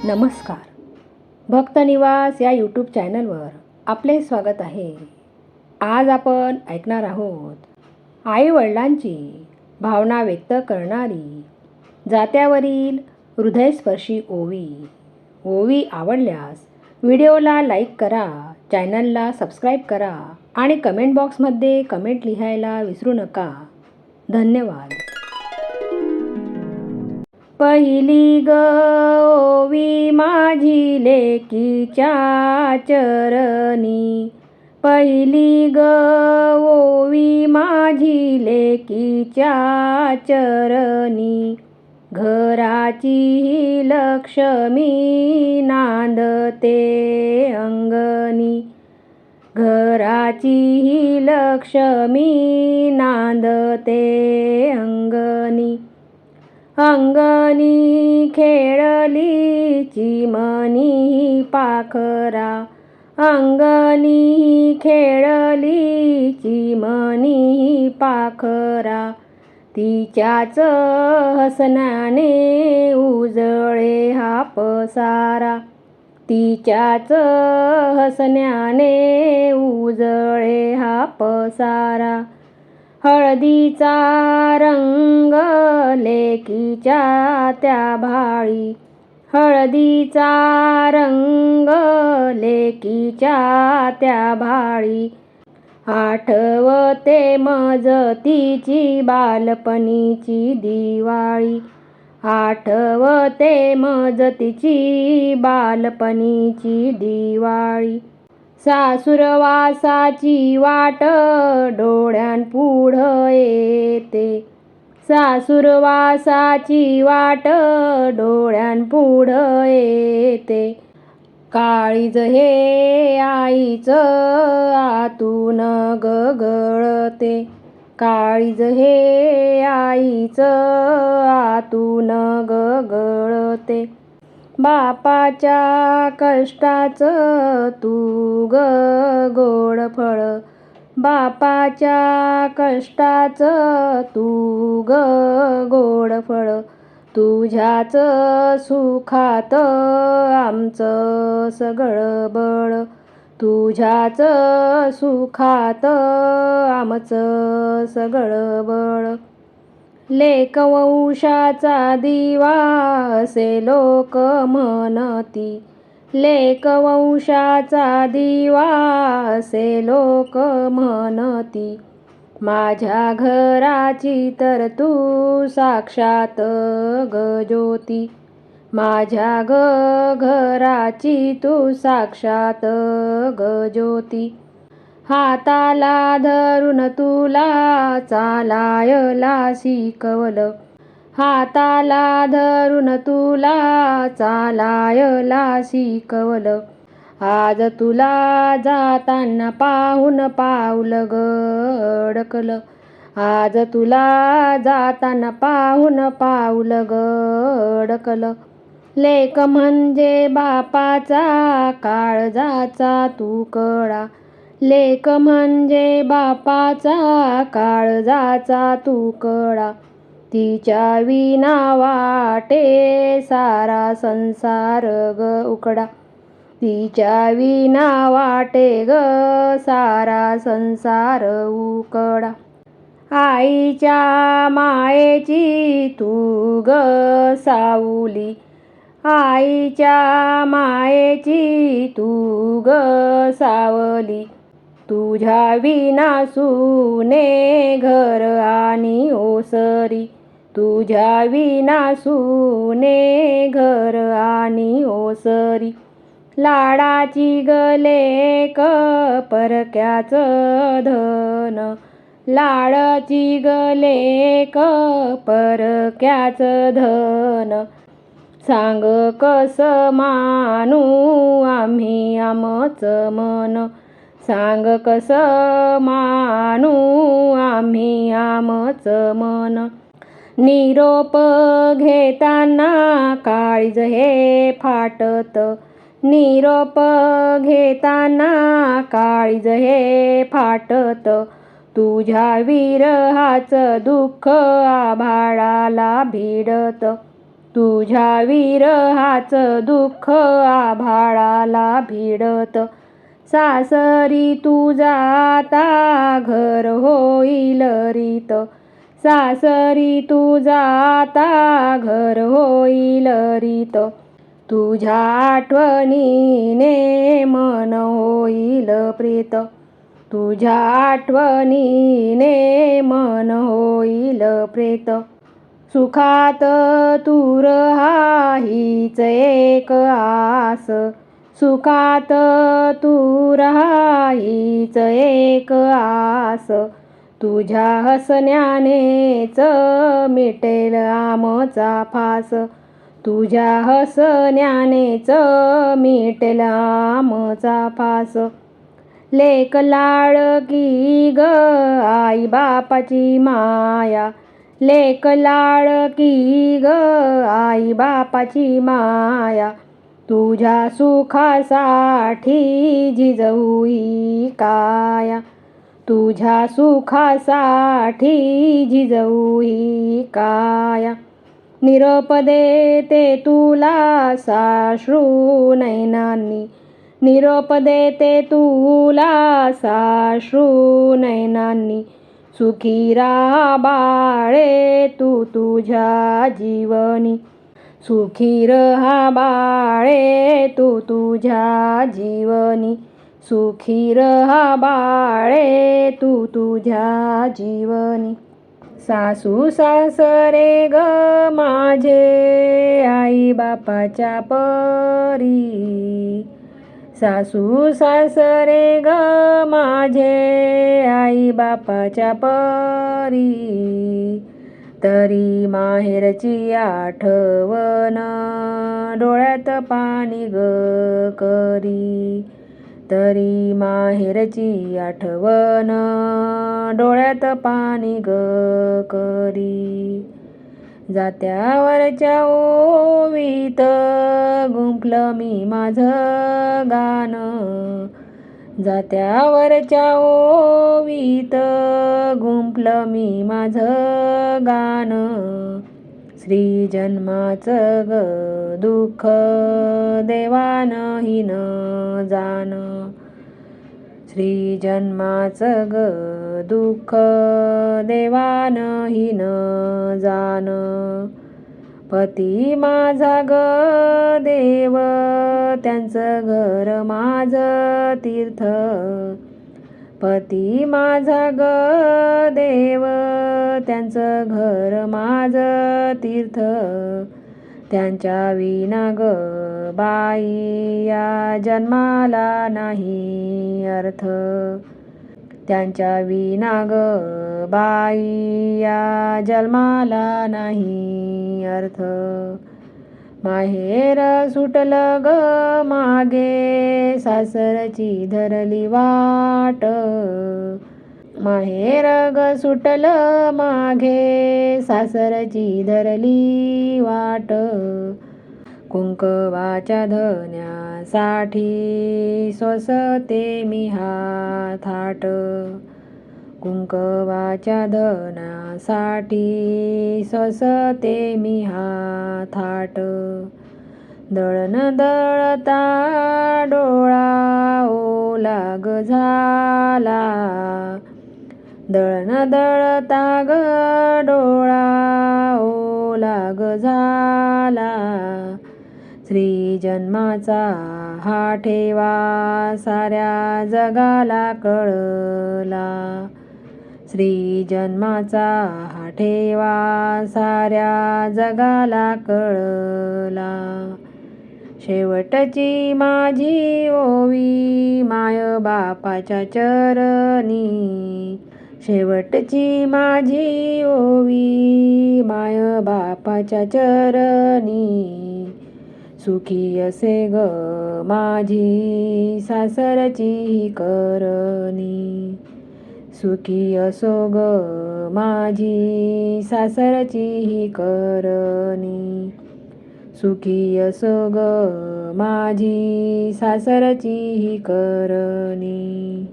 नमस्कार. भक्तनिवास या यूट्यूब चॅनलवर आपले स्वागत आहे. आज आपण ऐकणार आहोत आई-वडिलांची भावना व्यक्त करणारी जात्यावरील हृदयस्पर्शी ओवी. ओवी आवडल्यास व्हिडिओला लाईक करा, चॅनलला सबस्क्राईब करा आणि कमेंट बॉक्समध्ये कमेंट लिहायला विसरू नका. धन्यवाद. पहिली ग ओवी माझी लेकीच्या चरणी, पहिली ग ओवी माझी लेकीच्या चरणी. घराची ही लक्ष्मी नांदते अंगणी, घराची ही लक्ष्मी नांदते अंगणी. अंगणी खेळली चिमणी पाखरा, अंगणी खेळली चिमणी पाखरा. तिच्याच हसण्याने उजळे हा पसारा, तिच्याच हसण्याने उजळे हा पसारा. हळदीचा रंग लेकीच्या त्या भाळी, हळदीचा रंग लेकीच्या त्या भाळी. आठवते मज तिची बालपणीची दिवाळी, आठवते मज तिची बालपणीची दिवाळी. सासूरवासाची वाट डोळ्यांपुढं येते, सासूरवासाची वाट डोळ्यांपुढं येते. काळीज हे आईचं आतून गळते, काळीज हे आईचं आतून गळते. बापाच्या कष्टाचं तू गोड फळ, बापाच्या कष्टाचं तू गोड फळ. तुझ्याच सुखात आमचं सगळं बळ, तुझ्याच सुखात आमचं सगळं बळ. लेक वंशाचा दिवा असे लोक म्हणती, लेक वंशाचा दिवा असे लोक म्हणती. माझ्या घराची तर तू साक्षात ग ज्योती, माझ्या घराची तू साक्षात ग ज्योती. हाताला धरून तुला चालायला शिकवलं, हाताला धरून तुला चालायला शिकवलं. आज तुला जाताना पाहून पाऊल ग अडकलं, आज तुला जाताना पाहून पाऊल ग अडकलं. लेक म्हणजे बापाचा काळजाचा तुकडा, लेक म्हणजे बापाचा काळजाचा तुकडा. तिच्या विना वाटे सारा संसार ग उकडा, तिच्या विना वाटे ग सारा संसार उकडा. आईच्या मायेची तू ग सावली, आईच्या मायेची तू ग सावली. तुझ्या विना सुने घर आणि ओसरी, तुझ्या विना सुने घर आणि ओसरी. लाडाची गलेक परक्याचं धन, लाडाची गलेक परक्याचं धन. सांग कसं मानू आम्ही आमचं मन, सांग कसं मानू आम्ही आमचं मन. निरोप घेताना काळीज हे फाटत, निरोप घेताना काळीज हे फाटत. तुझ्या विरहाचं दुःख आभाळाला भिडत, तुझ्या विरहाचं दुःख आभाळाला भिडत. सासरी तुझा आता घर होईल रीत, सासरी तुझा आता घर होईल रीत. तुझ्या आठवणीने मन होईल प्रीत, तुझ्या आठवणीने मन होईल प्रेत. सुखात तू रहा हीच एक आस, सुखात तू रहा हीच एक आस. तुझ्या हसण्यानेच मिटेल आमचा फास, तुझ्या हसण्यानेच मिटेल आमचा फास. लेक लाडकी ग आई बापाची माया, लेक लाडकी ग आई बापाची माया. तुझ्या सुखासाठी जिजवू ही काया, तुझ्या सुखासाठी जिजवू ही काया. निरोप देते तुला साश्रू नयनांनी, निरोप देते तुला साश्रू नयनांनी. सुखी राहा बाळे तू तुझ्या जीवनी, सुखी रहा बाळे तू तुझ्या जीवनी, सुखी रहा बाळे तू तुझ्या जीवनी. सासू सासरे ग माझे आई बापाच्या परी, सासू सासरे ग माझे आई बापाच्या परी. तरी माहेरची आठवण डोळ्यात पाणी ग करी, तरी माहेरची आठवण डोळ्यात पाणी ग करी. जात्यावरच्या ओवीत गुंफलं मी माझं गाणं, जात्यावरच्या ओवीत गुंफलं मी माझं गाणं. श्री जन्माचं ग दुःख देवानही न जाणं, श्री जन्माचं ग दुःख देवानही न जाणं. पती माझा ग देव त्यांचं घर माझं तीर्थ, पती माझा ग देव त्यांचं घर माझं तीर्थ. त्यांच्या विना ग बाई या जन्माला नाही अर्थ, त्यांच्या विना ग बाई या जन्माला नाही अर्थ. माहेर सुटलं ग मागे सासरची धरली वाट, माहेर ग सुटलं मागे सासरची धरली वाट. कुंकवाच्या धन्यासाठी सोसते मी हा थाट, कुंकवाच्या धनासाठी सोसते मी हा थाट. दळण दळता डोळा ओला ग झाला, दळण दळता ग डोळा ओला ग झाला. श्री जन्माचा हा ठेवा साऱ्या जगाला कळला, श्री जन्माचा हा ठेवा साऱ्या जगाला कळला. शेवटची माझी ओवी माय बापाच्या चरणी, शेवटची माझी ओवी माय बापाच्या चरणी. सुखी असे ग माझी सासरची करणी, सुखी असो ग माझी सासरची करणी, सुखी असो ग माझी सासरची करणी.